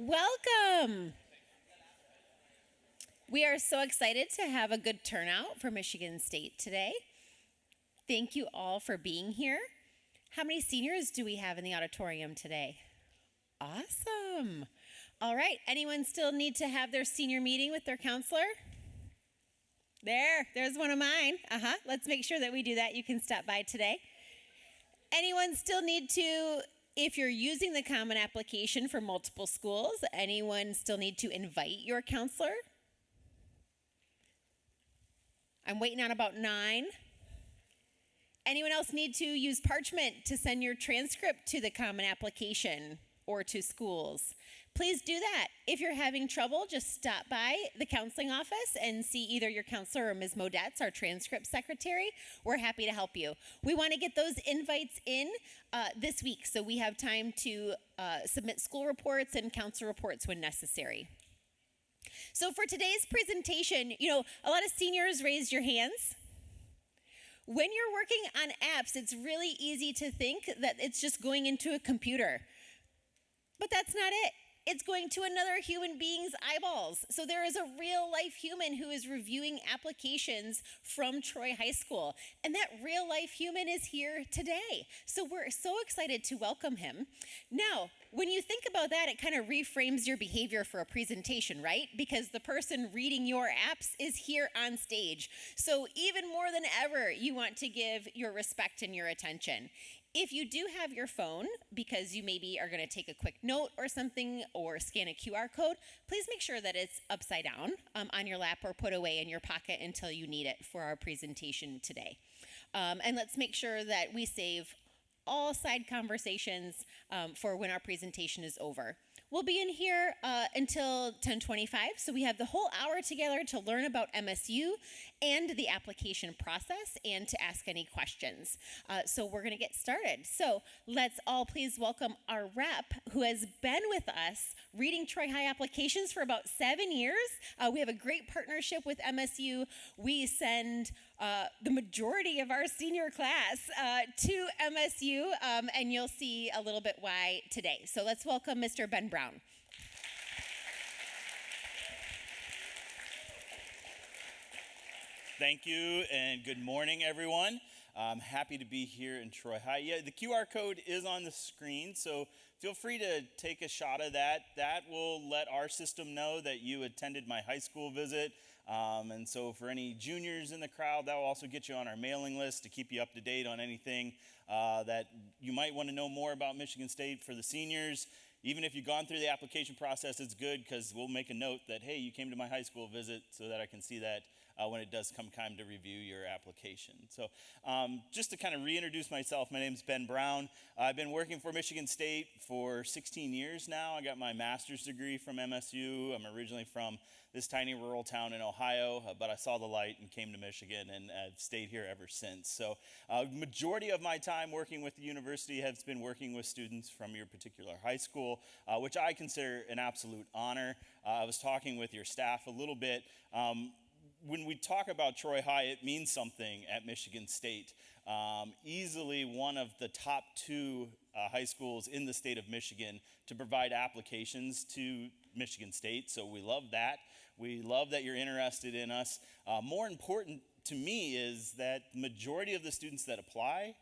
Welcome. We are so excited to have a good turnout for Michigan State today. Thank you all for being here. How many seniors do we have in the auditorium today? Awesome. All right, anyone still need to have their senior meeting with their counselor? There's one of mine. Let's make sure that we do that. You can stop by today. Anyone still need to, if you're using the common application for multiple schools, anyone still need to invite your counselor? I'm waiting on about 9. Anyone else need to use parchment to send your transcript to the common application or to schools? Please do that. If you're having trouble, just stop by the counseling office and see either your counselor or Ms. Modetz, our transcript secretary. We're happy to help you. We want to get those invites in this week so we have time to submit school reports and counselor reports when necessary. So for today's presentation, a lot of seniors raised your hands. When you're working on apps, it's really easy to think that it's just going into a computer. But that's not it. It's going to another human being's eyeballs. So there is a real life human who is reviewing applications from Troy High School. And that real life human is here today. So we're so excited to welcome him. Now, when you think about that, it kind of reframes your behavior for a presentation, right? Because the person reading your apps is here on stage. So even more than ever, you want to give your respect and your attention. If you do have your phone, because you maybe are going to take a quick note or something or scan a QR code, please make sure that it's upside down on your lap or put away in your pocket until you need it for our presentation today. And let's make sure that we save all side conversations for when our presentation is over. We'll be in here until 10:25, so we have the whole hour together to learn about MSU and the application process and to ask any questions. So we're going to get started. So let's all please welcome our rep who has been with us reading Troy High applications for about 7 years. We have a great partnership with MSU. We send the majority of our senior class to MSU, and you'll see a little bit why today. So let's welcome Mr. Ben Brown. Thank you, and good morning, everyone. I'm happy to be here in Troy High. Yeah, the QR code is on the screen, so feel free to take a shot of that. That will let our system know that you attended my high school visit. And so for any juniors in the crowd, that will also get you on our mailing list to keep you up to date on anything that you might want to know more about Michigan State. For the seniors, even if you've gone through the application process, it's good because we'll make a note that, hey, you came to my high school visit, so that I can see that when it does come time to review your application. So just to kind of reintroduce myself, my name's Ben Brown. I've been working for Michigan State for 16 years now. I got my master's degree from MSU. I'm originally from this tiny rural town in Ohio, but I saw the light and came to Michigan, and I've stayed here ever since. So majority of my time working with the university has been working with students from your particular high school, which I consider an absolute honor. I was talking with your staff a little bit. When we talk about Troy High, it means something at Michigan State. Easily one of the top 2 high schools in the state of Michigan to provide applications to Michigan State. So we love that. We love that you're interested in us. More important to me is that the majority of the students that apply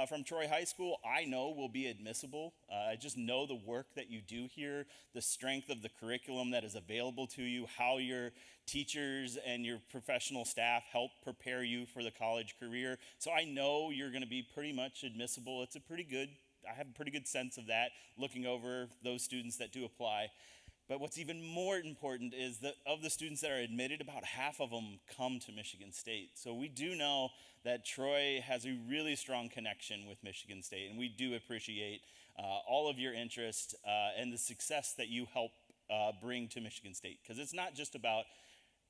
from Troy High School, I know will be admissible. I just know the work that you do here, the strength of the curriculum that is available to you, how your teachers and your professional staff help prepare you for the college career. So I know you're going to be pretty much admissible. I have a pretty good sense of that looking over those students that do apply. But what's even more important is that of the students that are admitted, about half of them come to Michigan State. So we do know that Troy has a really strong connection with Michigan State, and we do appreciate all of your interest and the success that you help bring to Michigan State. Because it's not just about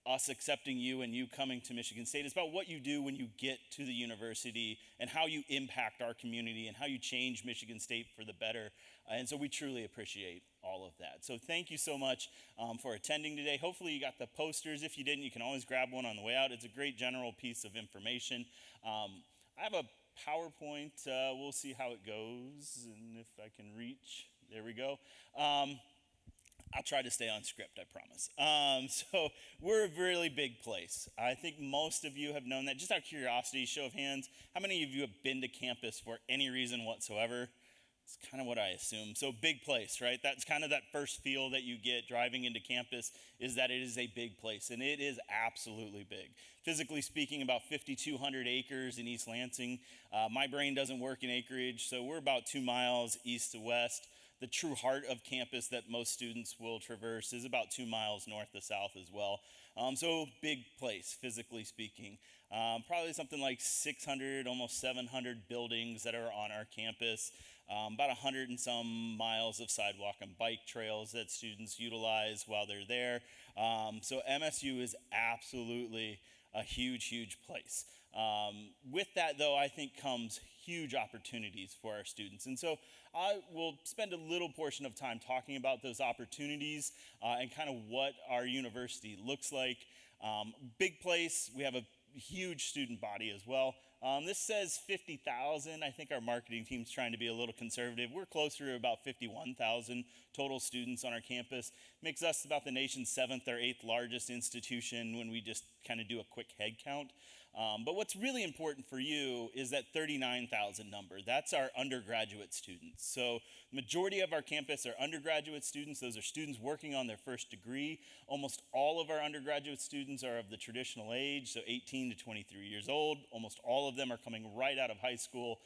us accepting you and you coming to Michigan State. It's about what you do when you get to the university and how you impact our community and how you change Michigan State for the better. And so we truly appreciate all of that. So thank you so much for attending today. Hopefully you got the posters. If you didn't, you can always grab one on the way out. It's a great general piece of information. I have a PowerPoint. We'll see how it goes and if I can reach. There we go. I'll try to stay on script, I promise. So we're a really big place. I think most of you have known that. Just out of curiosity, show of hands, how many of you have been to campus for any reason whatsoever? It's kind of what I assume. So big place, right? That's kind of that first feel that you get driving into campus, is that it is a big place, and it is absolutely big. Physically speaking, about 5,200 acres in East Lansing. My brain doesn't work in acreage, so we're about 2 miles east to west. The true heart of campus that most students will traverse is about 2 miles north to south as well. So big place, physically speaking. Probably something like 600, almost 700 buildings that are on our campus. About 100 and some miles of sidewalk and bike trails that students utilize while they're there. So MSU is absolutely a huge, huge place. With that, though, I think comes huge opportunities for our students. And so I will spend a little portion of time talking about those opportunities and kind of what our university looks like. Big place, we have a huge student body as well. This says 50,000. I think our marketing team's trying to be a little conservative. We're closer to about 51,000 total students on our campus. Makes us about the nation's 7th or 8th largest institution when we just kind of do a quick head count. But what's really important for you is that 39,000 number. That's our undergraduate students. So the majority of our campus are undergraduate students. Those are students working on their first degree. Almost all of our undergraduate students are of the traditional age, so 18 to 23 years old. Almost all of them are coming right out of high school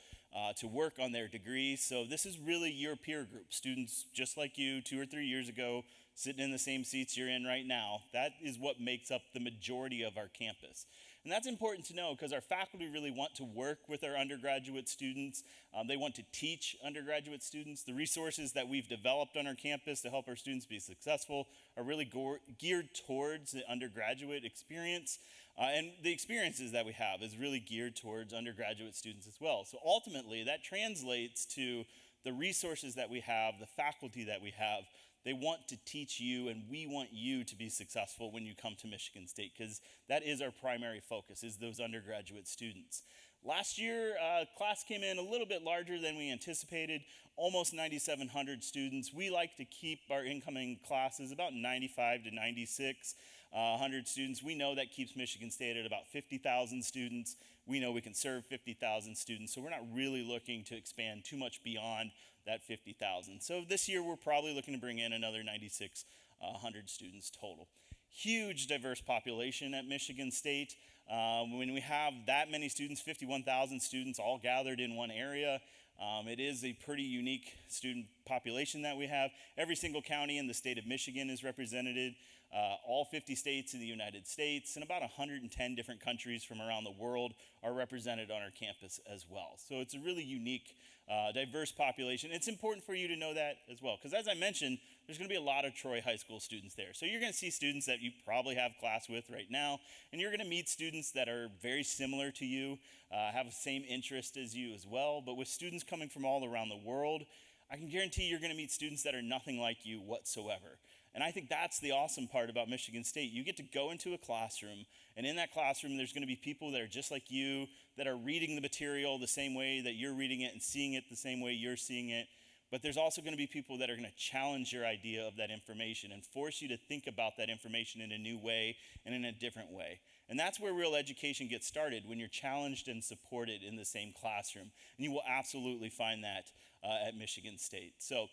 to work on their degree. So this is really your peer group, students just like you 2 or 3 years ago, sitting in the same seats you're in right now. That is what makes up the majority of our campus. And that's important to know because our faculty really want to work with our undergraduate students. They want to teach undergraduate students. The resources that we've developed on our campus to help our students be successful are really geared towards the undergraduate experience. And the experiences that we have is really geared towards undergraduate students as well. So ultimately, that translates to the resources that we have, the faculty that we have. They want to teach you, and we want you to be successful when you come to Michigan State, because that is our primary focus, is those undergraduate students. Last year, class came in a little bit larger than we anticipated, almost 9,700 students. We like to keep our incoming classes about 95 to 9,600 students. We know that keeps Michigan State at about 50,000 students. We know we can serve 50,000 students, so we're not really looking to expand too much beyond that 50,000. So this year we're probably looking to bring in another 9,600 students total. Huge diverse population at Michigan State. When we have that many students, 51,000 students all gathered in one area, it is a pretty unique student population that we have. Every single county in the state of Michigan is represented. All 50 states in the United States and about 110 different countries from around the world are represented on our campus as well. So it's a really unique, diverse population. It's important for you to know that as well, because as I mentioned, there's going to be a lot of Troy High School students there. So you're going to see students that you probably have class with right now, and you're going to meet students that are very similar to you, have the same interest as you as well. But with students coming from all around the world, I can guarantee you're going to meet students that are nothing like you whatsoever. And I think that's the awesome part about Michigan State. You get to go into a classroom, and in that classroom, there's going to be people that are just like you, that are reading the material the same way that you're reading it and seeing it the same way you're seeing it. But there's also going to be people that are going to challenge your idea of that information and force you to think about that information in a new way and in a different way. And that's where real education gets started, when you're challenged and supported in the same classroom. And you will absolutely find that at Michigan State. So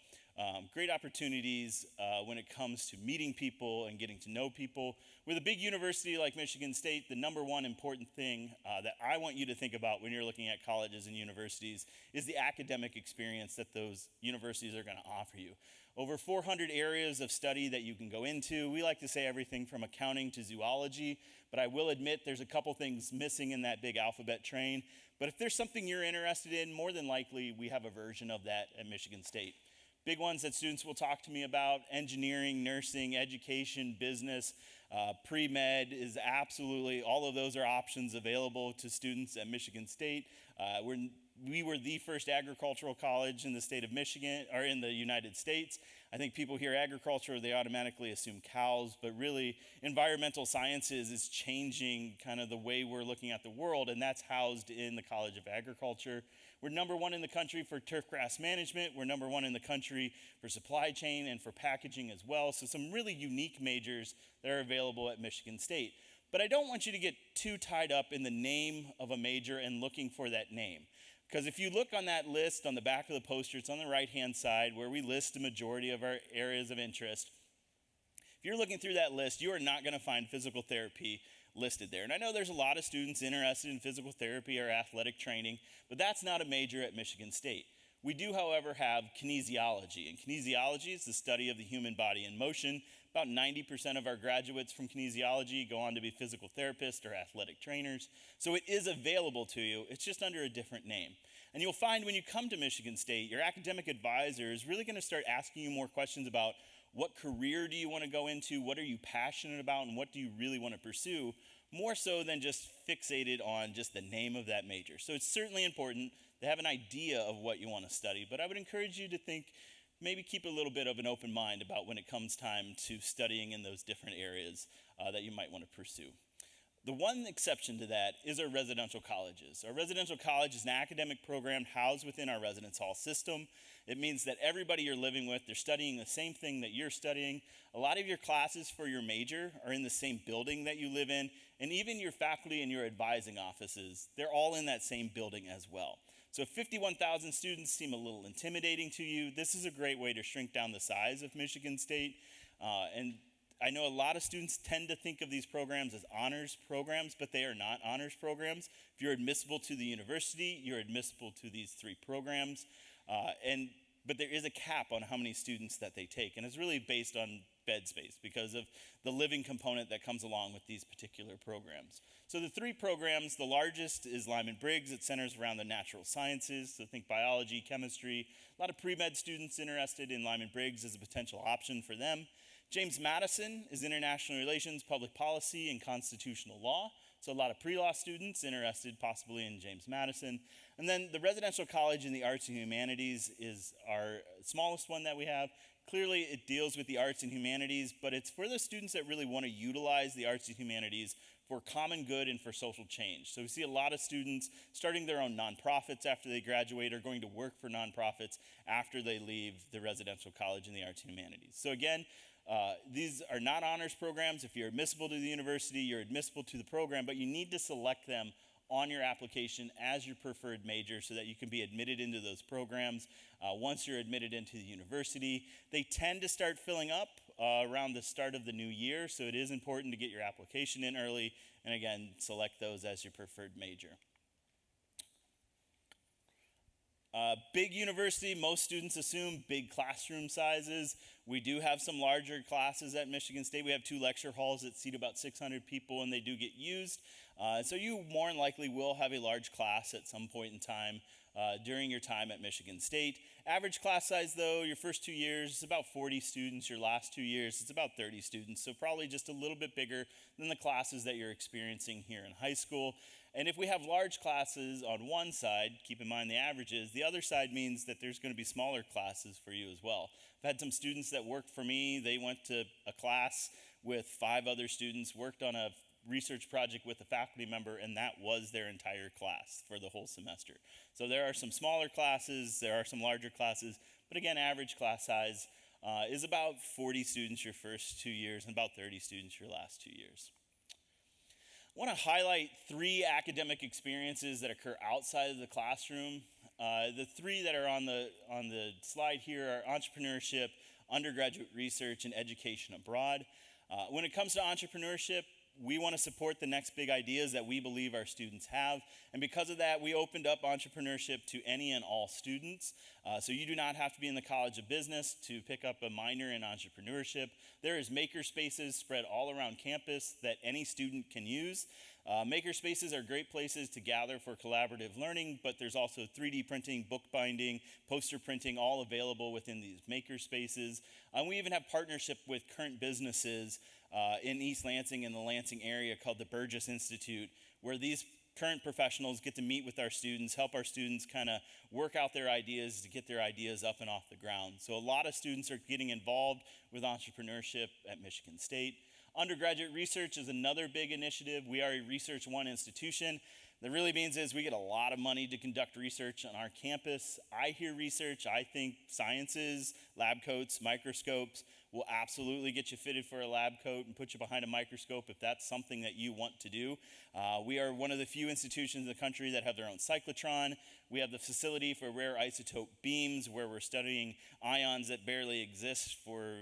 great opportunities when it comes to meeting people and getting to know people. With a big university like Michigan State, the number one important thing that I want you to think about when you're looking at colleges and universities is the academic experience that those universities are going to offer you. Over 400 areas of study that you can go into. We like to say everything from accounting to zoology, but I will admit there's a couple things missing in that big alphabet train. But if there's something you're interested in, more than likely we have a version of that at Michigan State. Big ones that students will talk to me about: engineering, nursing, education, business, pre-med is absolutely, all of those are options available to students at Michigan State. We were the first agricultural college in the state of Michigan, or in the United States. I think people hear agriculture, they automatically assume cows, but really environmental sciences is changing kind of the way we're looking at the world, and that's housed in the College of Agriculture. We're number one in the country for turfgrass management. We're number one in the country for supply chain and for packaging as well. So some really unique majors that are available at Michigan State. But I don't want you to get too tied up in the name of a major and looking for that name. Because if you look on that list on the back of the poster, it's on the right-hand side where we list the majority of our areas of interest. If you're looking through that list, you are not going to find physical therapy listed there. And I know there's a lot of students interested in physical therapy or athletic training, but that's not a major at Michigan State. We do, however, have kinesiology. And kinesiology is the study of the human body in motion. About 90% of our graduates from kinesiology go on to be physical therapists or athletic trainers. So it is available to you. It's just under a different name. And you'll find when you come to Michigan State, your academic advisor is really going to start asking you more questions about what career do you want to go into, what are you passionate about, and what do you really want to pursue, more so than just fixated on just the name of that major. So it's certainly important to have an idea of what you want to study, but I would encourage you to think, maybe keep a little bit of an open mind about when it comes time to studying in those different areas that you might want to pursue. The one exception to that is our residential colleges. Our residential college is an academic program housed within our residence hall system. It means that everybody you're living with, they're studying the same thing that you're studying. A lot of your classes for your major are in the same building that you live in, and even your faculty and your advising offices, they're all in that same building as well. So if 51,000 students seem a little intimidating to you, this is a great way to shrink down the size of Michigan State. And I know a lot of students tend to think of these programs as honors programs, but they are not honors programs. If you're admissible to the university, you're admissible to these three programs. But there is a cap on how many students that they take, and it's really based on bed space because of the living component that comes along with these particular programs. So the three programs, the largest is Lyman Briggs. It centers around the natural sciences, so think biology, chemistry. A lot of pre-med students interested in Lyman Briggs as a potential option for them. James Madison is international relations, public policy, and constitutional law. So a lot of pre-law students interested possibly in James Madison. And then the residential college in the arts and humanities is our smallest one that we have. Clearly it deals with the arts and humanities, but it's for those students that really want to utilize the arts and humanities for common good and for social change. So we see a lot of students starting their own nonprofits after they graduate or going to work for nonprofits after they leave the residential college in the arts and humanities. So again, these are not honors programs. If you're admissible to the university, you're admissible to the program, but you need to select them on your application as your preferred major so that you can be admitted into those programs once you're admitted into the university. They tend to start filling up around the start of the new year, so it is important to get your application in early and again, select those as your preferred major. Big university, most students assume big classroom sizes. We do have some larger classes at Michigan State. We have 2 lecture halls that seat about 600 people and they do get used. So you more than likely will have a large class at some point in time during your time at Michigan State. Average class size though, your first 2 years is about 40 students. Your last 2 years, it's about 30 students. So probably just a little bit bigger than the classes that you're experiencing here in high school. And if we have large classes on one side, keep in mind the averages, the other side means that there's going to be smaller classes for you as well. I've had some students that worked for me. They went to a class with 5 other students, worked on a research project with a faculty member, and that was their entire class for the whole semester. So there are some smaller classes, there are some larger classes, but again, average class size is about 40 students your first 2 years and about 30 students your last 2 years. I want to highlight 3 academic experiences that occur outside of the classroom. The 3 that are on the slide here are entrepreneurship, undergraduate research, and education abroad. When it comes to entrepreneurship, we want to support the next big ideas that we believe our students have. And because of that, we opened up entrepreneurship to any and all students. So you do not have to be in the College of Business to pick up a minor in entrepreneurship. There is maker spaces spread all around campus that any student can use. Maker spaces are great places to gather for collaborative learning, but there's also 3D printing, bookbinding, poster printing, all available within these maker spaces. We even have partnership with current businesses in East Lansing and the Lansing area called the Burgess Institute, where these current professionals get to meet with our students, help our students kind of work out their ideas to get their ideas up and off the ground. So a lot of students are getting involved with entrepreneurship at Michigan State. Undergraduate research is another big initiative. We are a Research One institution. That really means is we get a lot of money to conduct research on our campus. I hear research. I think sciences, lab coats, microscopes will absolutely get you fitted for a lab coat and put you behind a microscope if that's something that you want to do. We are one of the few institutions in the country that have their own cyclotron. We have the facility for rare isotope beams where we're studying ions that barely exist for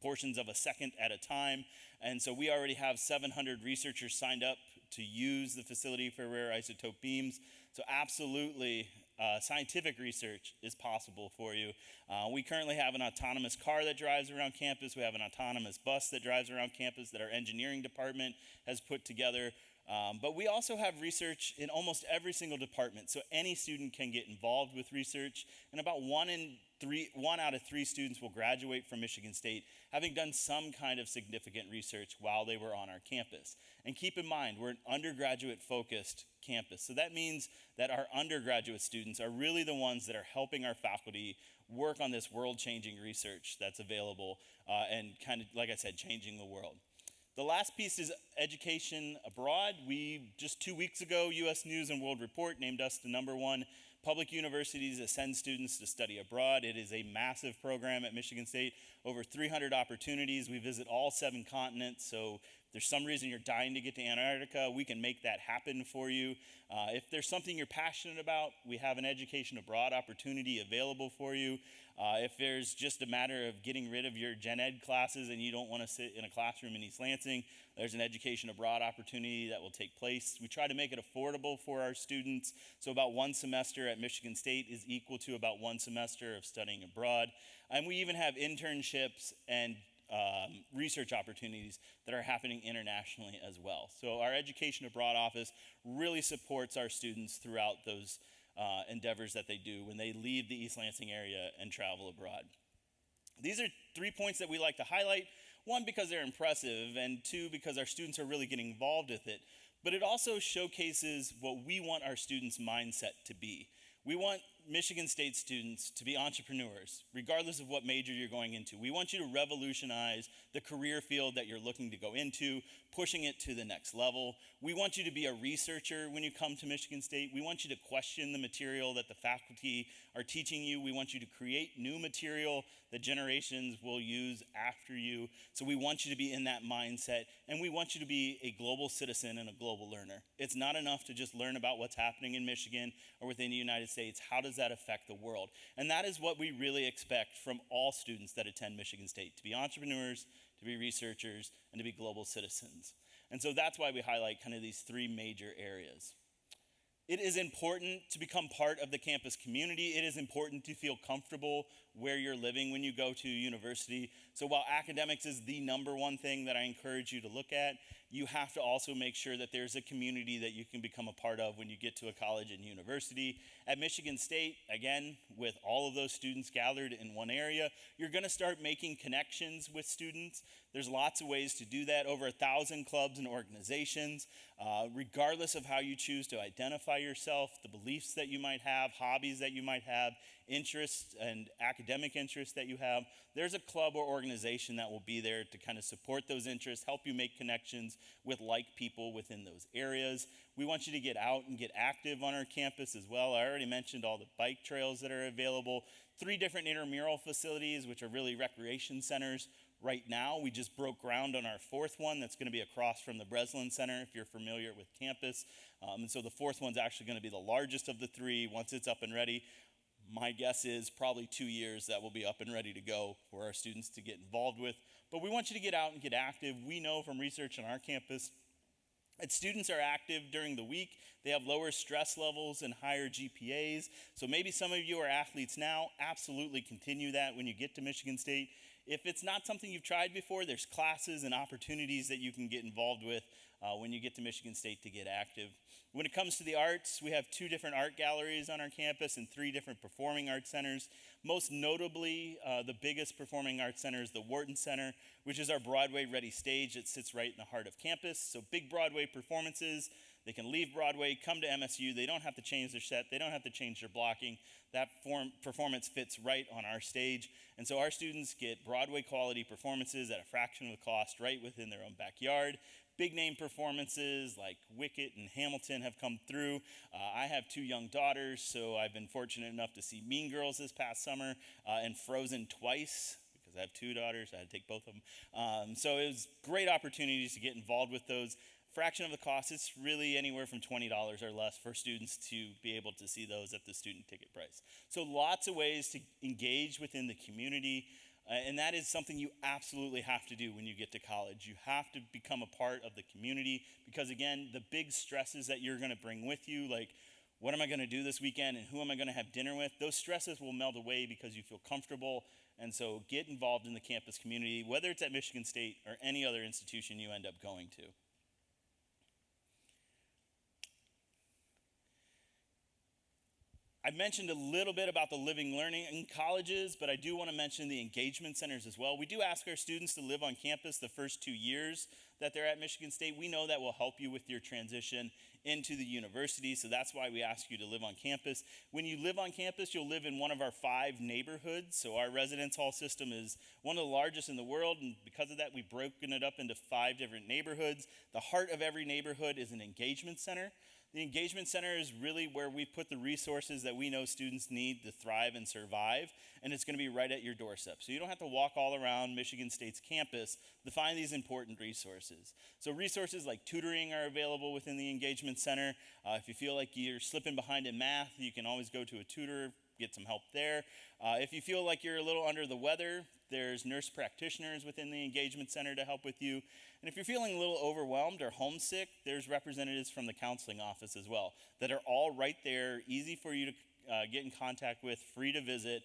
portions of a second at a time. And so we already have 700 researchers signed up to use the facility for rare isotope beams. So absolutely, scientific research is possible for you. We currently have an autonomous car that drives around campus. We have an autonomous bus that drives around campus that our engineering department has put together. But we also have research in almost every single department. So any student can get involved with research. And about one out of three students will graduate from Michigan State having done some kind of significant research while they were on our campus. And keep in mind, we're an undergraduate-focused campus. So that means that our undergraduate students are really the ones that are helping our faculty work on this world-changing research that's available and kind of, like I said, changing the world. The last piece is education abroad. We, just 2 weeks ago, U.S. News and World Report named us the #1 public universities that send students to study abroad. It is a massive program at Michigan State, over 300 opportunities. We visit all 7 continents, so if there's some reason you're dying to get to Antarctica, we can make that happen for you. If there's something you're passionate about, we have an education abroad opportunity available for you. If there's just a matter of getting rid of your gen ed classes and you don't want to sit in a classroom in East Lansing, there's an education abroad opportunity that will take place. We try to make it affordable for our students, so about 1 semester at Michigan State is equal to about 1 semester of studying abroad. And we even have internships and research opportunities that are happening internationally as well. So our Education Abroad office really supports our students throughout those endeavors that they do when they leave the East Lansing area and travel abroad. These are 3 points that we like to highlight. 1, because they're impressive, and 2, because our students are really getting involved with it. But it also showcases what we want our students' mindset to be. We want Michigan State students to be entrepreneurs, regardless of what major you're going into. We want you to revolutionize the career field that you're looking to go into, pushing it to the next level. We want you to be a researcher when you come to Michigan State. We want you to question the material that the faculty are teaching you. We want you to create new material that generations will use after you. So we want you to be in that mindset, and we want you to be a global citizen and a global learner. It's not enough to just learn about what's happening in Michigan or within the United States. How does that affect the world? And that is what we really expect from all students that attend Michigan State, to be entrepreneurs, to be researchers, and to be global citizens. And so that's why we highlight kind of these 3 major areas. It is important to become part of the campus community. It is important to feel comfortable where you're living when you go to university. So while academics is the #1 thing that I encourage you to look at, you have to also make sure that there's a community that you can become a part of when you get to a college and university. At Michigan State, again, with all of those students gathered in one area, you're going to start making connections with students. There's lots of ways to do that, over 1,000 clubs and organizations. Regardless of how you choose to identify yourself, the beliefs that you might have, hobbies that you might have, interests and academic interests that you have, there's a club or organization that will be there to kind of support those interests, help you make connections with like people within those areas. We want you to get out and get active on our campus as well. I already mentioned all the bike trails that are available, 3 different intramural facilities, which are really recreation centers. Right now, we just broke ground on our 4th one that's going to be across from the Breslin Center, if you're familiar with campus. And so the 4th one's actually going to be the largest of the 3 once it's up and ready. My guess is probably 2 years that will be up and ready to go for our students to get involved with. But we want you to get out and get active. We know from research on our campus that students are active during the week. They have lower stress levels and higher GPAs. So maybe some of you are athletes now. Absolutely continue that when you get to Michigan State. If it's not something you've tried before, there's classes and opportunities that you can get involved with when you get to Michigan State to get active. When it comes to the arts, we have 2 different art galleries on our campus and 3 different performing arts centers. Most notably, the biggest performing arts center is the Wharton Center, which is our Broadway-ready stage that sits right in the heart of campus. So big Broadway performances. They can leave Broadway, come to MSU. They don't have to change their set. They don't have to change their blocking. That performance fits right on our stage. And so our students get Broadway quality performances at a fraction of the cost right within their own backyard. Big name performances like Wicked and Hamilton have come through. I have 2 young daughters, so I've been fortunate enough to see Mean Girls this past summer and Frozen twice because I have 2 daughters. I had to take both of them. So it was great opportunities to get involved with those. Fraction of the cost, it's really anywhere from $20 or less for students to be able to see those at the student ticket price. So lots of ways to engage within the community. And that is something you absolutely have to do when you get to college. You have to become a part of the community because, again, the big stresses that you're going to bring with you, like what am I going to do this weekend and who am I going to have dinner with, those stresses will melt away because you feel comfortable. And so get involved in the campus community, whether it's at Michigan State or any other institution you end up going to. I mentioned a little bit about the living learning in colleges, but I do want to mention the engagement centers as well. We do ask our students to live on campus the first 2 years that they're at Michigan State. We know that will help you with your transition into the university, so that's why we ask you to live on campus. When you live on campus, you'll live in one of our 5 neighborhoods. So our residence hall system is one of the largest in the world, and because of that, we've broken it up into 5 different neighborhoods. The heart of every neighborhood is an engagement center. The engagement center is really where we put the resources that we know students need to thrive and survive, and it's going to be right at your doorstep. So you don't have to walk all around Michigan State's campus to find these important resources. So resources like tutoring are available within the engagement center. If you feel like you're slipping behind in math, you can always go to a tutor, get some help there. If you feel like you're a little under the weather, there's nurse practitioners within the engagement center to help with you. And if you're feeling a little overwhelmed or homesick, there's representatives from the counseling office as well that are all right there, easy for you to get in contact with, free to visit,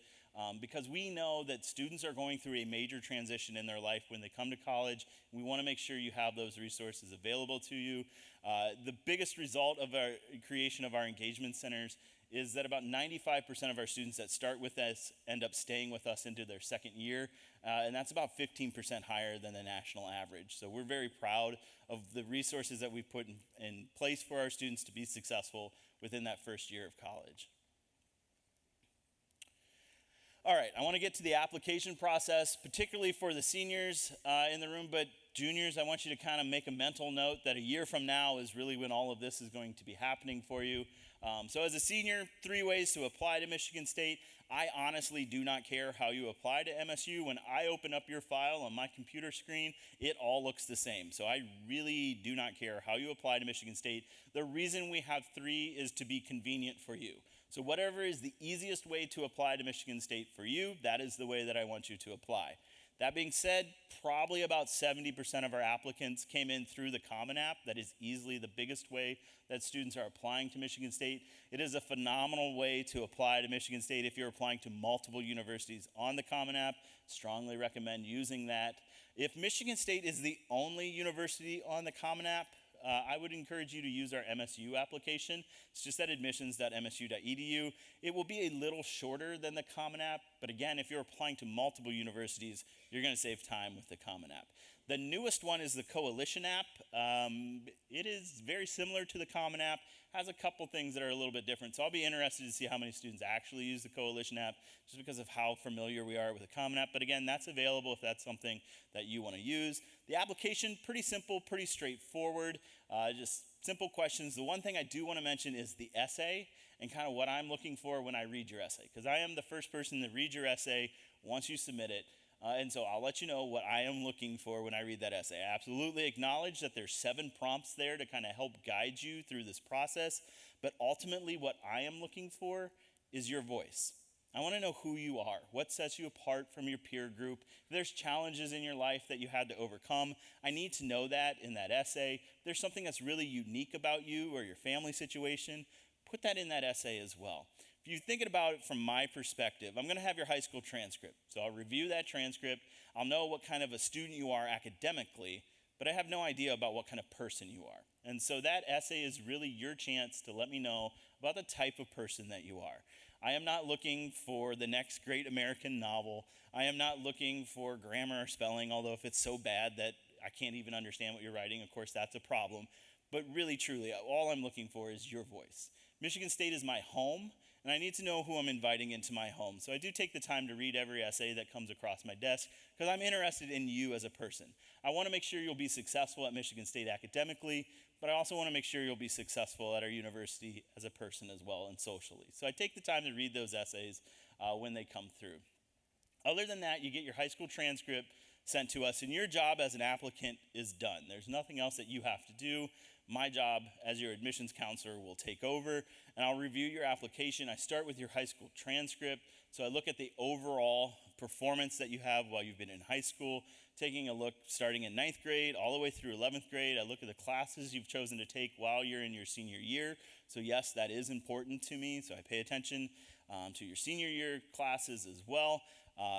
because we know that students are going through a major transition in their life when they come to college. We want to make sure you have those resources available to you. The biggest result of our creation of our engagement centers is that about 95% of our students that start with us end up staying with us into their second year, and that's about 15% higher than the national average. So we're very proud of the resources that we put in place for our students to be successful within that first year of college. All right, I want to get to the application process, particularly for the seniors in the room, but juniors, I want you to kind of make a mental note that a year from now is really when all of this is going to be happening for you. So as a senior, 3 ways to apply to Michigan State. I honestly do not care how you apply to MSU. When I open up your file on my computer screen, it all looks the same. So I really do not care how you apply to Michigan State. The reason we have 3 is to be convenient for you. So whatever is the easiest way to apply to Michigan State for you, that is the way that I want you to apply. That being said, probably about 70% of our applicants came in through the Common App. That is easily the biggest way that students are applying to Michigan State. It is a phenomenal way to apply to Michigan State if you're applying to multiple universities on the Common App. Strongly recommend using that. If Michigan State is the only university on the Common App, I would encourage you to use our MSU application. It's just at admissions.msu.edu. It will be a little shorter than the Common App, but again, if you're applying to multiple universities, you're going to save time with the Common App. The newest one is the Coalition app. It is very similar to the Common App, has a couple things that are a little bit different. So I'll be interested to see how many students actually use the Coalition app just because of how familiar we are with the Common App. But again, that's available if that's something that you want to use. The application, pretty simple, pretty straightforward, just simple questions. The one thing I do want to mention is the essay and kind of what I'm looking for when I read your essay, because I am the first person to read your essay once you submit it. And so I'll let you know what I am looking for when I read that essay. I absolutely acknowledge that there's 7 prompts there to kind of help guide you through this process, but ultimately what I am looking for is your voice. I want to know who you are, what sets you apart from your peer group. If there's challenges in your life that you had to overcome, I need to know that in that essay. If there's something that's really unique about you or your family situation, put that in that essay as well. If you're thinking about it from my perspective, I'm going to have your high school transcript. So I'll review that transcript. I'll know what kind of a student you are academically, but I have no idea about what kind of person you are. And so that essay is really your chance to let me know about the type of person that you are. I am not looking for the next great American novel. I am not looking for grammar or spelling, although if it's so bad that I can't even understand what you're writing, of course, that's a problem. but really, truly, all I'm looking for is your voice. Michigan State is my home, and I need to know who I'm inviting into my home. So I do take the time to read every essay that comes across my desk because I'm interested in you as a person. I want to make sure you'll be successful at Michigan State academically, but I also want to make sure you'll be successful at our university as a person as well and socially. So I take the time to read those essays when they come through. Other than that, you get your high school transcript sent to us, and your job as an applicant is done. There's nothing else that you have to do. My job as your admissions counselor will take over, and I'll review your application. I start with your high school transcript, so I look at the overall performance that you have while you've been in high school, taking a look starting in 9th grade all the way through 11th grade. I look at the classes you've chosen to take while you're in your senior year. So yes, that is important to me, so I pay attention to your senior year classes as well.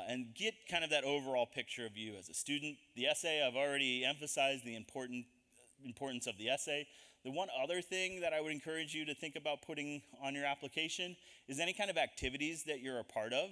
And get kind of that overall picture of you as a student. The essay, I've already emphasized the importance of the essay. The one other thing that I would encourage you to think about putting on your application is any kind of activities that you're a part of.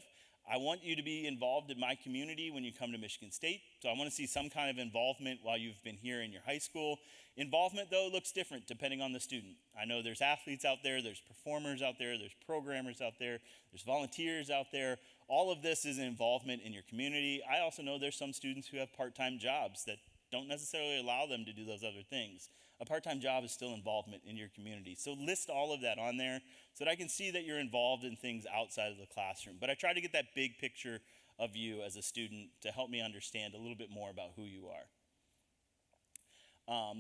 I want you to be involved in my community when you come to Michigan State. So I want to see some kind of involvement while you've been here in your high school. Involvement, though, looks different depending on the student. I know there's athletes out there, there's performers out there, there's programmers out there, there's volunteers out there. All of this is involvement in your community. I also know there's some students who have part-time jobs that don't necessarily allow them to do those other things. A part-time job is still involvement in your community. So list all of that on there so that I can see that you're involved in things outside of the classroom. But I try to get that big picture of you as a student to help me understand a little bit more about who you are.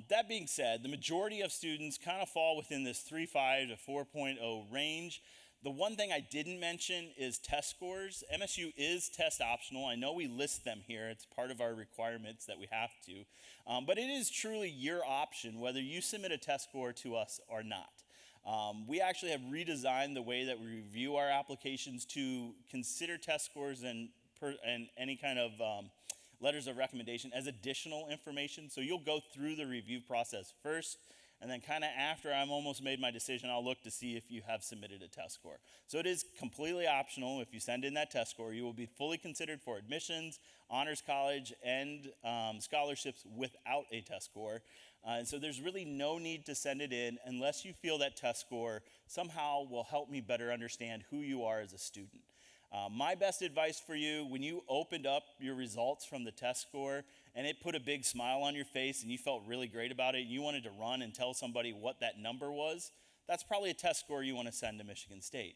That being said, the majority of students kind of fall within this 3.5 to 4.0 range. The one thing I didn't mention is test scores. MSU is test optional. I know we list them here. It's part of our requirements that we have to. But it is truly your option whether you submit a test score to us or not. We actually have redesigned the way that we review our applications to consider test scores and any kind of letters of recommendation as additional information. So you'll go through the review process first, and then kind of after I'm almost made my decision, I'll look to see if you have submitted a test score. So it is completely optional. If you send in that test score, you will be fully considered for admissions, honors college, and scholarships without a test score. And so there's really no need to send it in unless you feel that test score somehow will help me better understand who you are as a student. My best advice for you, when you opened up your results from the test score and it put a big smile on your face and you felt really great about it and you wanted to run and tell somebody what that number was, that's probably a test score you want to send to Michigan State.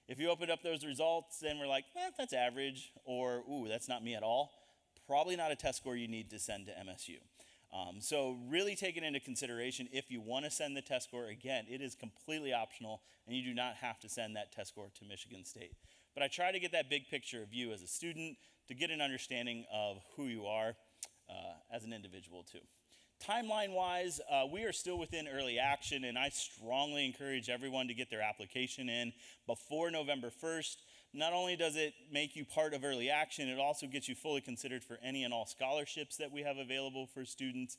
If you opened up those results and were like, that's average, or ooh, that's not me at all, probably not a test score you need to send to MSU. So really take it into consideration if you want to send the test score. Again, it is completely optional and you do not have to send that test score to Michigan State. But I try to get that big picture of you as a student to get an understanding of who you are as an individual too. Timeline-wise, we are still within early action, and I strongly encourage everyone to get their application in before November 1st. Not only does it make you part of early action, it also gets you fully considered for any and all scholarships that we have available for students.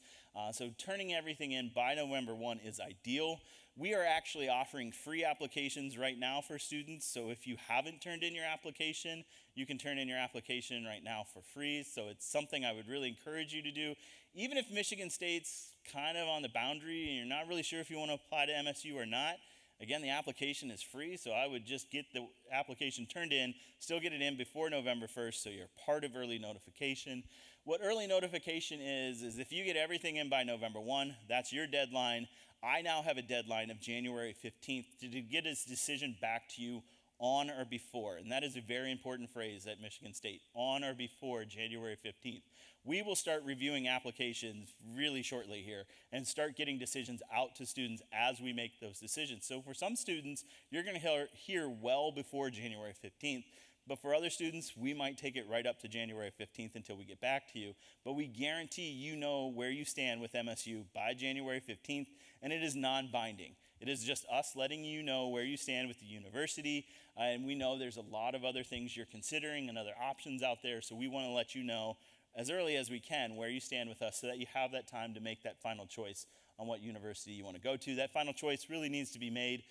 So turning everything in by November 1 is ideal. We are actually offering free applications right now for students. So if you haven't turned in your application, you can turn in your application right now for free. So it's something I would really encourage you to do. Even if Michigan State's kind of on the boundary and you're not really sure if you want to apply to MSU or not, again, the application is free, so I would just get the application turned in, still get it in before November 1st, so you're part of early notification. What early notification is if you get everything in by November 1, that's your deadline. I now have a deadline of January 15th to get his decision back to you on or before, and that is a very important phrase at Michigan State, on or before January 15th. We will start reviewing applications really shortly here and start getting decisions out to students as we make those decisions. So for some students, you're going to hear well before January 15th, but for other students, we might take it right up to January 15th until we get back to you. But we guarantee you know where you stand with MSU by January 15th, and it is non-binding. It is just us letting you know where you stand with the university, and we know there's a lot of other things you're considering and other options out there, so we want to let you know as early as we can where you stand with us so that you have that time to make that final choice on what university you want to go to. That final choice really needs to be made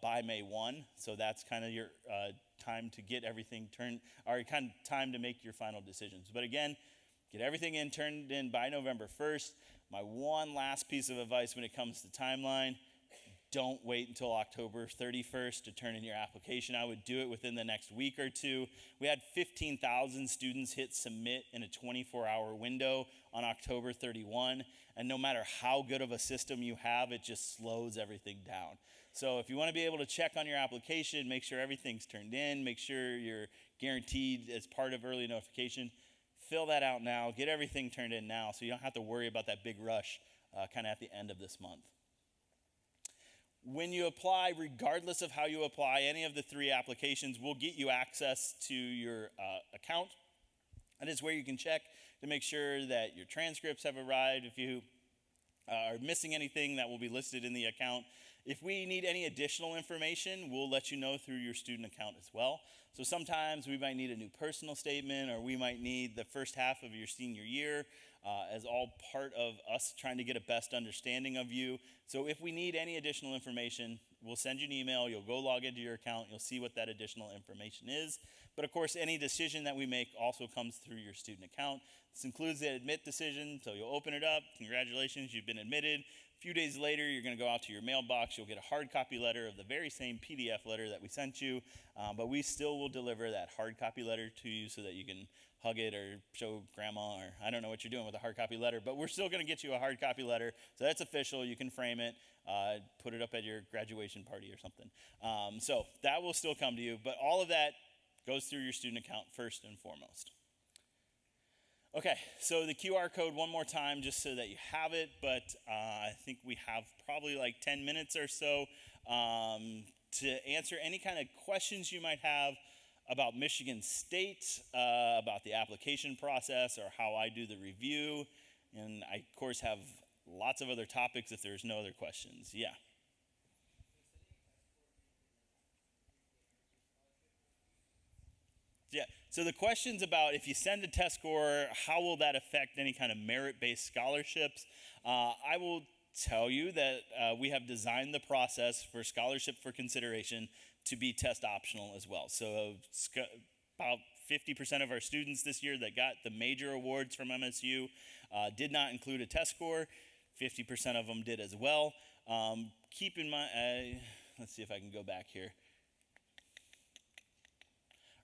by May 1, so that's kind of your time to get everything turned, or kind of time to make your final decisions. But again, get everything turned in by November 1st. My one last piece of advice when it comes to timeline: don't wait until October 31st to turn in your application. I would do it within the next week or two. We had 15,000 students hit submit in a 24-hour window on October 31, and no matter how good of a system you have, it just slows everything down. So if you want to be able to check on your application, make sure everything's turned in, make sure you're guaranteed as part of early notification, fill that out now, get everything turned in now so you don't have to worry about that big rush kind of at the end of this month. When you apply, regardless of how you apply, any of the 3 applications will get you access to your account. That is where you can check to make sure that your transcripts have arrived. If you are missing anything, that will be listed in the account. If we need any additional information, we'll let you know through your student account as well. So sometimes we might need a new personal statement, or we might need the first half of your senior year as all part of us trying to get a best understanding of you. So if we need any additional information, we'll send you an email. You'll go log into your account. You'll see what that additional information is. But of course, any decision that we make also comes through your student account. This includes the admit decision. So you'll open it up. Congratulations, you've been admitted. A few days later, you're going to go out to your mailbox. You'll get a hard copy letter of the very same PDF letter that we sent you. But we still will deliver that hard copy letter to you so that you can hug it or show grandma, or I don't know what you're doing with a hard copy letter, but we're still going to get you a hard copy letter. So that's official. You can frame it, put it up at your graduation party or something. So that will still come to you, but all of that goes through your student account first and foremost. Okay, so the QR code one more time just so that you have it, but I think we have probably like 10 minutes or so to answer any kind of questions you might have about Michigan State, about the application process, or how I do the review. And I, of course, have lots of other topics if there's no other questions. Yeah. Yeah, so the question's about if you send a test score, how will that affect any kind of merit-based scholarships? I will tell you that we have designed the process for scholarship for consideration to be test optional as well. So about 50% of our students this year that got the major awards from MSU did not include a test score. 50% of them did as well. Keep in mind, let's see if I can go back here.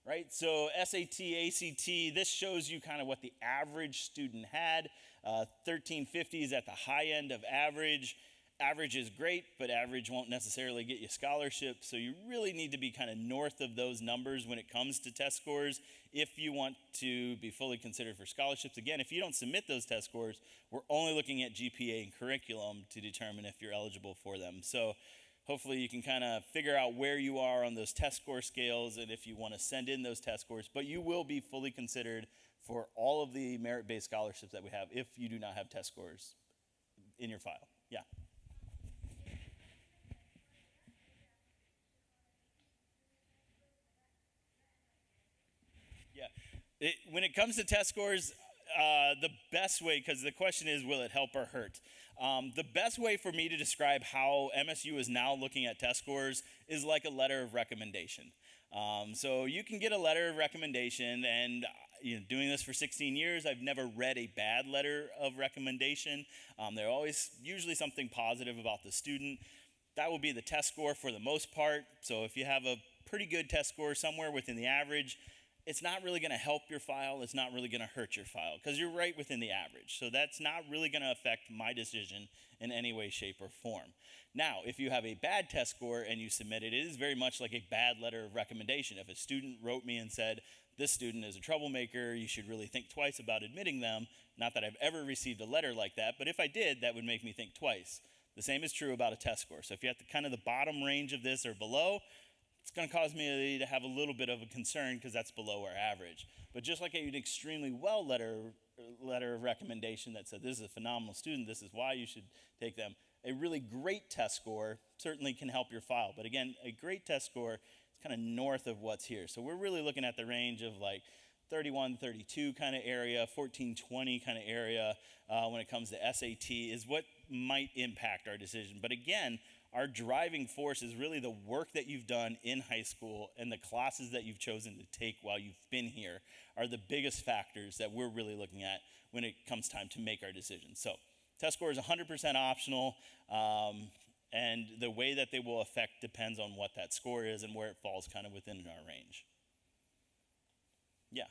Right, so SAT, ACT, this shows you kind of what the average student had. 1350 is at the high end of average. Average is great, but average won't necessarily get you scholarship. So you really need to be kind of north of those numbers when it comes to test scores if you want to be fully considered for scholarships. Again, if you don't submit those test scores, we're only looking at GPA and curriculum to determine if you're eligible for them. So hopefully you can kind of figure out where you are on those test score scales and if you want to send in those test scores. But you will be fully considered for all of the merit-based scholarships that we have if you do not have test scores in your file. Yeah. Yeah. When it comes to test scores, the best way, because the question is, will it help or hurt? The best way for me to describe how MSU is now looking at test scores is like a letter of recommendation. So you can get a letter of recommendation, and doing this for 16 years, I've never read a bad letter of recommendation. They're always usually something positive about the student. That will be the test score for the most part. So if you have a pretty good test score somewhere within the average, it's not really going to help your file. It's not really going to hurt your file because you're right within the average. So that's not really going to affect my decision in any way, shape, or form. Now, if you have a bad test score and you submit it, it is very much like a bad letter of recommendation. If a student wrote me and said, this student is a troublemaker, you should really think twice about admitting them. Not that I've ever received a letter like that, but if I did, that would make me think twice. The same is true about a test score. So if you're at kind of the bottom range of this or below, it's going to cause me to have a little bit of a concern because that's below our average. But just like an extremely well letter of recommendation that said, this is a phenomenal student, this is why you should take them, a really great test score certainly can help your file. But again, a great test score is kind of north of what's here. So we're really looking at the range of like 31, 32 kind of area, 14, 20 kind of area when it comes to SAT is what might impact our decision. But again, our driving force is really the work that you've done in high school and the classes that you've chosen to take while you've been here are the biggest factors that we're really looking at when it comes time to make our decisions. So Test score is 100% optional, and the way that they will affect depends on what that score is and where it falls kind of within our range. Yeah.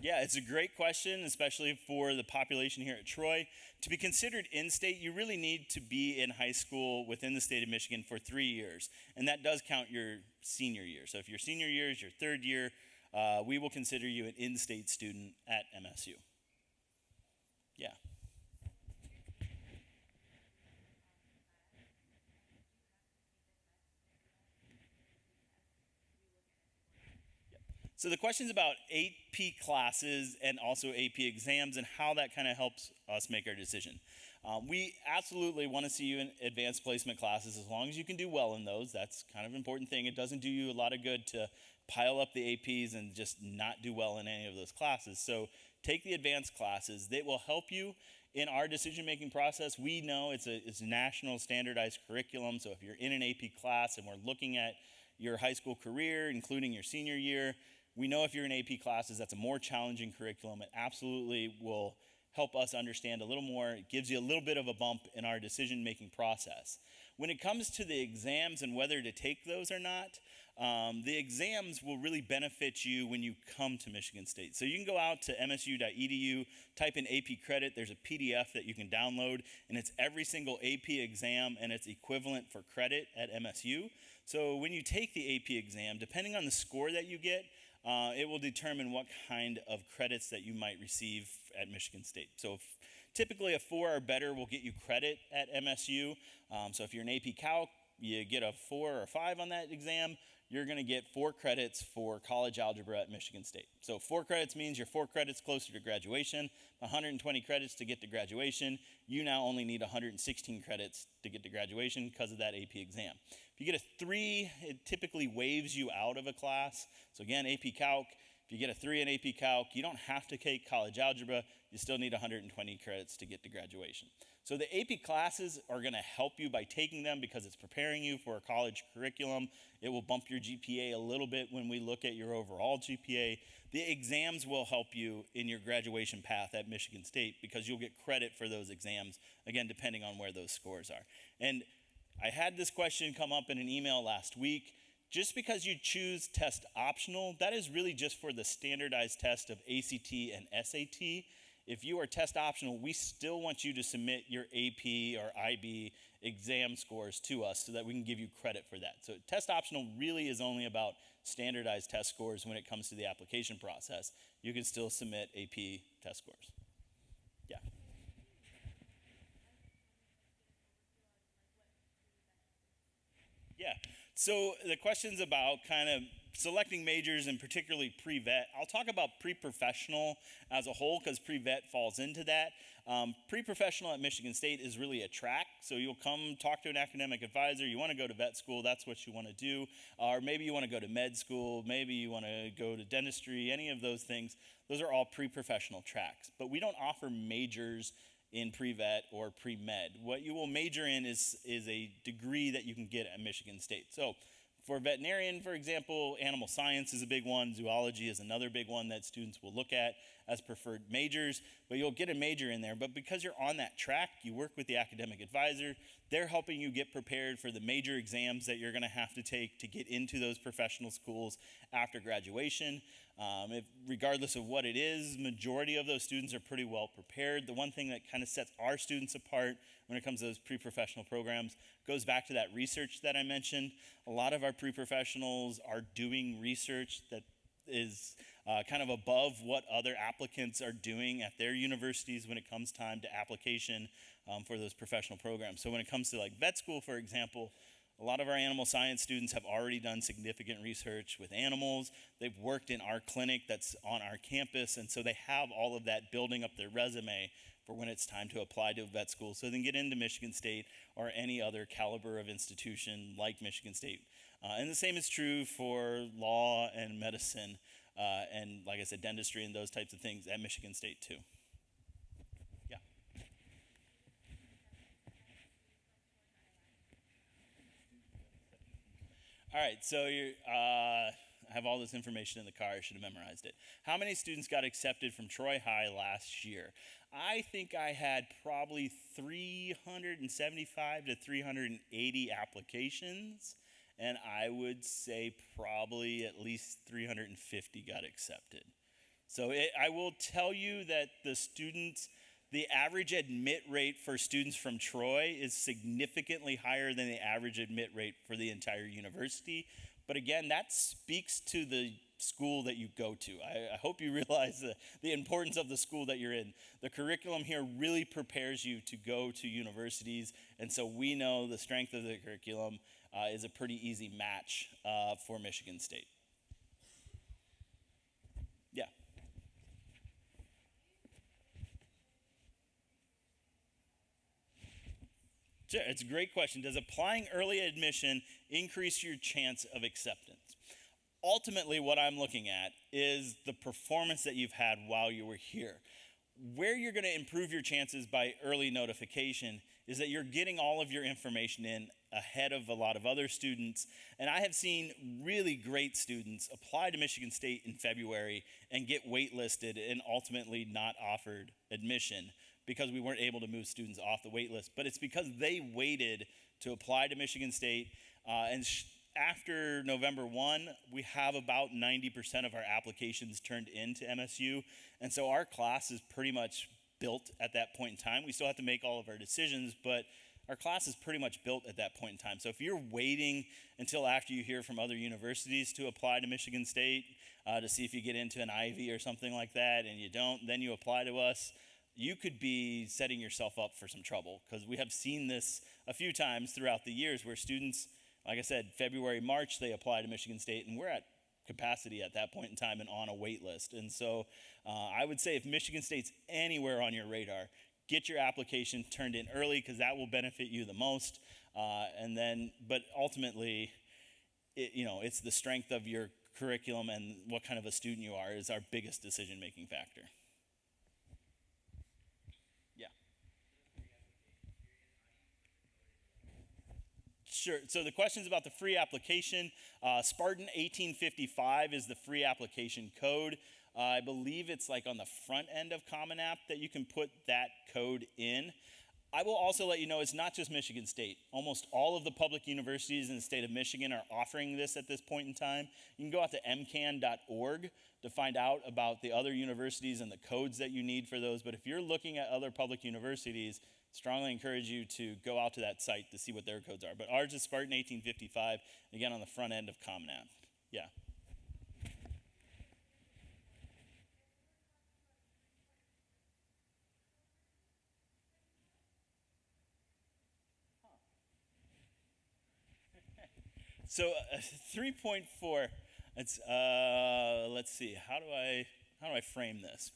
Yeah, it's a great question, especially for the population here at Troy. To be considered in-state, you really need to be in high school within the state of Michigan for 3 years, and that does count your senior year. So if your senior year is your third year, we will consider you an in-state student at MSU. Yeah. So the question's about AP classes and also AP exams and how that kind of helps us make our decision. We absolutely want to see you in advanced placement classes as long as you can do well in those. That's kind of an important thing. It doesn't do you a lot of good to pile up the APs and just not do well in any of those classes. So take the advanced classes. They will help you in our decision-making process. We know it's a national standardized curriculum. So if you're in an AP class and we're looking at your high school career, including your senior year, we know if you're in AP classes, that's a more challenging curriculum. It absolutely will help us understand a little more. It gives you a little bit of a bump in our decision-making process. When it comes to the exams and whether to take those or not, the exams will really benefit you when you come to Michigan State. So you can go out to msu.edu, type in AP credit. There's a PDF that you can download, and it's every single AP exam and its equivalent for credit at MSU. So when you take the AP exam, depending on the score that you get, it will determine what kind of credits that you might receive at Michigan State. So typically a 4 or better will get you credit at MSU. So if you're an AP Calc, you get a 4 or 5 on that exam, you're going to get 4 credits for college algebra at Michigan State. So 4 credits means you're 4 credits closer to graduation, 120 credits to get to graduation. You now only need 116 credits to get to graduation because of that AP exam. If you get a 3, it typically waives you out of a class. So again, AP Calc, if you get a 3 in AP Calc, you don't have to take college algebra. You still need 120 credits to get to graduation. So the AP classes are going to help you by taking them because it's preparing you for a college curriculum. It will bump your GPA a little bit when we look at your overall GPA. The exams will help you in your graduation path at Michigan State because you'll get credit for those exams, again, depending on where those scores are. And I had this question come up in an email last week. Just because you choose test optional, that is really just for the standardized test of ACT and SAT. If you are test optional, we still want you to submit your AP or IB exam scores to us so that we can give you credit for that. So test optional really is only about standardized test scores when it comes to the application process. You can still submit AP test scores. Yeah. Yeah. So the question's about kind of selecting majors and particularly pre-vet. I'll talk about pre-professional as a whole because pre-vet falls into that. Pre-professional at Michigan State is really a track. So you'll come talk to an academic advisor. You want to go to vet school, that's what you want to do. Or maybe you want to go to med school. Maybe you want to go to dentistry, any of those things. Those are all pre-professional tracks. But we don't offer majors in pre-vet or pre-med. What you will major in is a degree that you can get at Michigan State. So for veterinarian, for example, animal science is a big one. Zoology is another big one that students will look at as preferred majors. But you'll get a major in there. But because you're on that track, you work with the academic advisor. They're helping you get prepared for the major exams that you're going to have to take to get into those professional schools after graduation. Regardless of what it is, majority of those students are pretty well prepared. The one thing that kind of sets our students apart when it comes to those pre-professional programs goes back to that research that I mentioned. A lot of our pre-professionals are doing research that is kind of above what other applicants are doing at their universities when it comes time to application for those professional programs. So when it comes to like vet school, for example, a lot of our animal science students have already done significant research with animals. They've worked in our clinic that's on our campus, and so they have all of that building up their resume for when it's time to apply to vet school so they can get into Michigan State or any other caliber of institution like Michigan State. And the same is true for law and medicine and, like I said, dentistry and those types of things at Michigan State too. Yeah. All right, so I have all this information in the car. I should have memorized it. How many students got accepted from Troy High last year? I think I had probably 375 to 380 applications, and I would say probably at least 350 got accepted. So I will tell you that the average admit rate for students from Troy is significantly higher than the average admit rate for the entire university. But again, that speaks to the school that you go to. I hope you realize the importance of the school that you're in. The curriculum here really prepares you to go to universities, and so we know the strength of the curriculum is a pretty easy match for Michigan State. Yeah. Sure, it's a great question. Does applying early admission increase your chance of acceptance? Ultimately, what I'm looking at is the performance that you've had while you were here. Where you're going to improve your chances by early notification is that you're getting all of your information in ahead of a lot of other students. And I have seen really great students apply to Michigan State in February and get waitlisted and ultimately not offered admission because we weren't able to move students off the wait list. But it's because they waited to apply to Michigan State. After November 1, we have about 90% of our applications turned into MSU. And so our class is pretty much built at that point in time. We still have to make all of our decisions, but our class is pretty much built at that point in time. So if you're waiting until after you hear from other universities to apply to Michigan State to see if you get into an Ivy or something like that, and you don't, then you apply to us, you could be setting yourself up for some trouble, because we have seen this a few times throughout the years where students, like I said, February, March, they apply to Michigan State, and we're at capacity at that point in time and on a wait list. And so I would say if Michigan State's anywhere on your radar, get your application turned in early, because that will benefit you the most. But ultimately, it's the strength of your curriculum and what kind of a student you are is our biggest decision-making factor. Yeah. Sure. So the question's about the free application. Spartan 1855 is the free application code. I believe it's like on the front end of Common App that you can put that code in. I will also let you know it's not just Michigan State. Almost all of the public universities in the state of Michigan are offering this at this point in time. You can go out to mcan.org to find out about the other universities and the codes that you need for those. But if you're looking at other public universities, strongly encourage you to go out to that site to see what their codes are. But ours is Spartan 1855, again on the front end of Common App. Yeah. So 3.4. It's let's see. How do I frame this?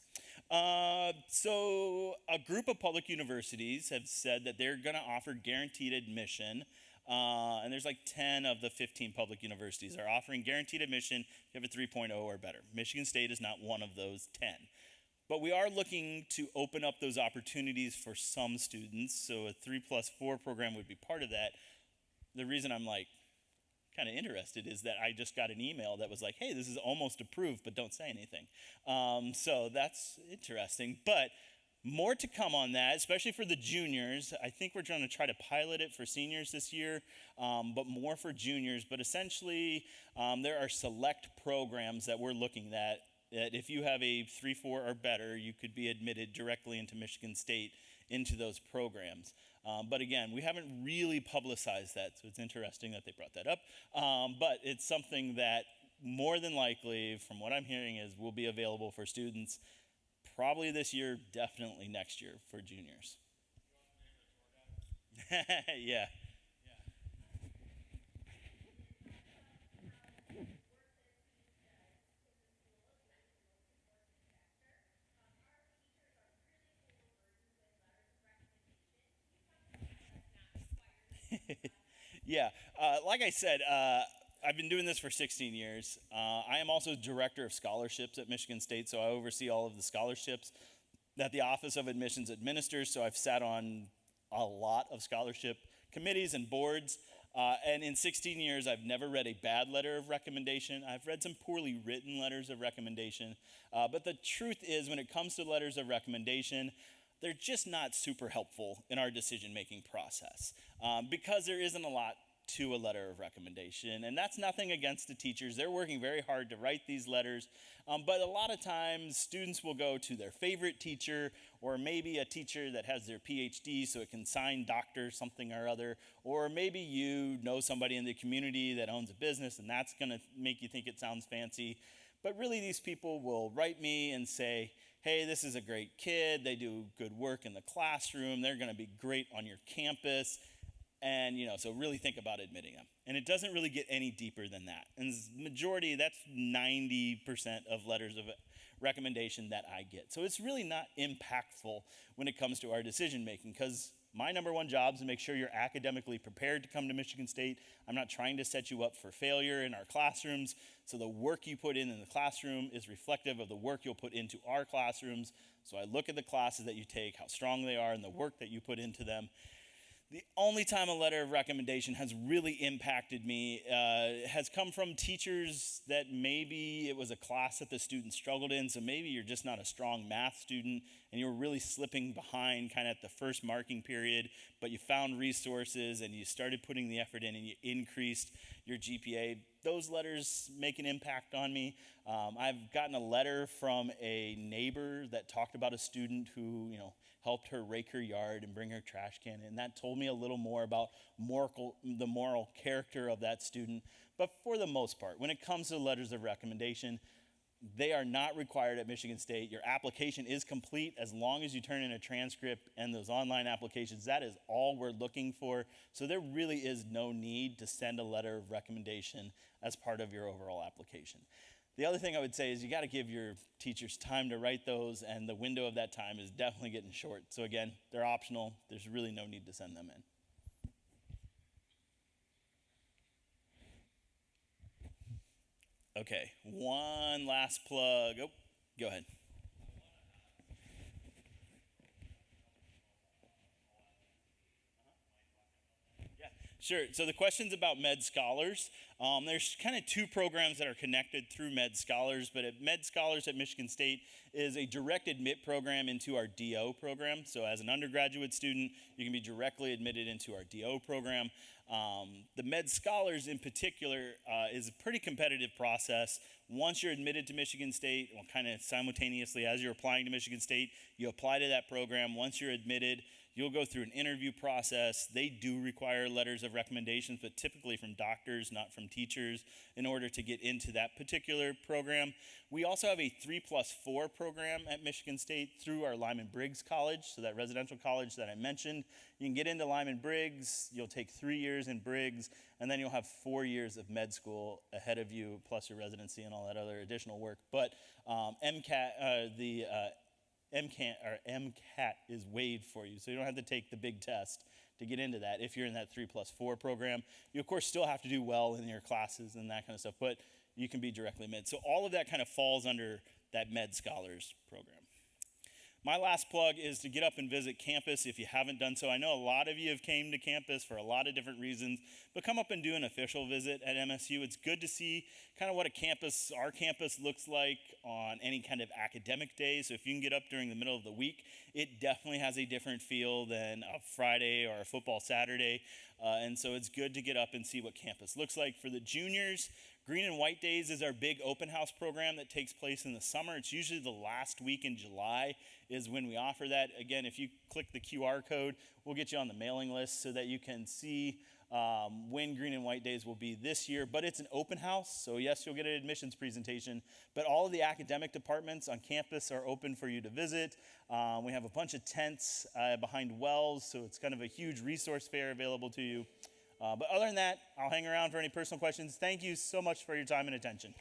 So a group of public universities have said that they're going to offer guaranteed admission, and there's like 10 of the 15 public universities are offering guaranteed admission if you have a 3.0 or better. Michigan State is not one of those 10. But we are looking to open up those opportunities for some students. So a 3+4 program would be part of that. The reason I'm kind of interested is that I just got an email that was like, hey, this is almost approved, but don't say anything. So that's interesting. But more to come on that, especially for the juniors. I think we're going to try to pilot it for seniors this year, but more for juniors. But essentially, there are select programs that we're looking at that if you have a 3.4 or better, you could be admitted directly into Michigan State into those programs. But again, we haven't really publicized that, so it's interesting that they brought that up. But it's something that more than likely, from what I'm hearing, is will be available for students probably this year, definitely next year for juniors. Yeah. Yeah, like I said, I've been doing this for 16 years. I am also director of scholarships at Michigan State, so I oversee all of the scholarships that the Office of Admissions administers. So I've sat on a lot of scholarship committees and boards. And in 16 years, I've never read a bad letter of recommendation. I've read some poorly written letters of recommendation. But the truth is, when it comes to letters of recommendation, they're just not super helpful in our decision-making process because there isn't a lot to a letter of recommendation. And that's nothing against the teachers. They're working very hard to write these letters. But a lot of times, students will go to their favorite teacher, or maybe a teacher that has their PhD so it can sign doctor something or other. Or maybe you know somebody in the community that owns a business, and that's going to make you think it sounds fancy. But really, these people will write me and say, hey, this is a great kid. They do good work in the classroom. They're going to be great on your campus. And, so really think about admitting them. And it doesn't really get any deeper than that. And the majority, that's 90% of letters of recommendation that I get. So it's really not impactful when it comes to our decision making, because my number one job is to make sure you're academically prepared to come to Michigan State. I'm not trying to set you up for failure in our classrooms. So the work you put in the classroom is reflective of the work you'll put into our classrooms. So I look at the classes that you take, how strong they are, and the work that you put into them. The only time a letter of recommendation has really impacted me has come from teachers that maybe it was a class that the student struggled in, so maybe you're just not a strong math student and you're really slipping behind kind of at the first marking period, but you found resources and you started putting the effort in and you increased your GPA. Those letters make an impact on me. I've gotten a letter from a neighbor that talked about a student who, helped her rake her yard and bring her trash can in. And that told me a little more about the moral character of that student. But for the most part, when it comes to letters of recommendation, they are not required at Michigan State. Your application is complete as long as you turn in a transcript and those online applications. That is all we're looking for. So there really is no need to send a letter of recommendation as part of your overall application. The other thing I would say is you got to give your teachers time to write those, and the window of that time is definitely getting short. So again, they're optional. There's really no need to send them in. Okay, one last plug. Oh, go ahead. Sure. So the question's about Med Scholars. There's kind of two programs that are connected through Med Scholars, but Med Scholars at Michigan State is a direct admit program into our DO program. So as an undergraduate student, you can be directly admitted into our DO program. The Med Scholars in particular is a pretty competitive process. Once you're admitted to Michigan State, well, kind of simultaneously as you're applying to Michigan State, you apply to that program. Once you're admitted, you'll go through an interview process. They do require letters of recommendations, but typically from doctors, not from teachers, in order to get into that particular program. We also have a 3+4 program at Michigan State through our Lyman Briggs College, so that residential college that I mentioned. You can get into Lyman Briggs, you'll take 3 years in Briggs, and then you'll have 4 years of med school ahead of you, plus your residency and all that other additional work. But MCAT is waived for you, so you don't have to take the big test to get into that if you're in that 3+4 program. You, of course, still have to do well in your classes and that kind of stuff, but you can be directly med. So all of that kind of falls under that Med Scholars program. My last plug is to get up and visit campus if you haven't done so. I know a lot of you have came to campus for a lot of different reasons, but come up and do an official visit at MSU. It's good to see kind of what our campus looks like on any kind of academic day. So if you can get up during the middle of the week, it definitely has a different feel than a Friday or a football Saturday. And so it's good to get up and see what campus looks like. For the juniors, Green and White Days is our big open house program that takes place in the summer. It's usually the last week in July is when we offer that. Again, if you click the QR code, we'll get you on the mailing list so that you can see when Green and White Days will be this year. But it's an open house, so yes, you'll get an admissions presentation. But all of the academic departments on campus are open for you to visit. We have a bunch of tents behind wells, so it's kind of a huge resource fair available to you. But other than that, I'll hang around for any personal questions. Thank you so much for your time and attention.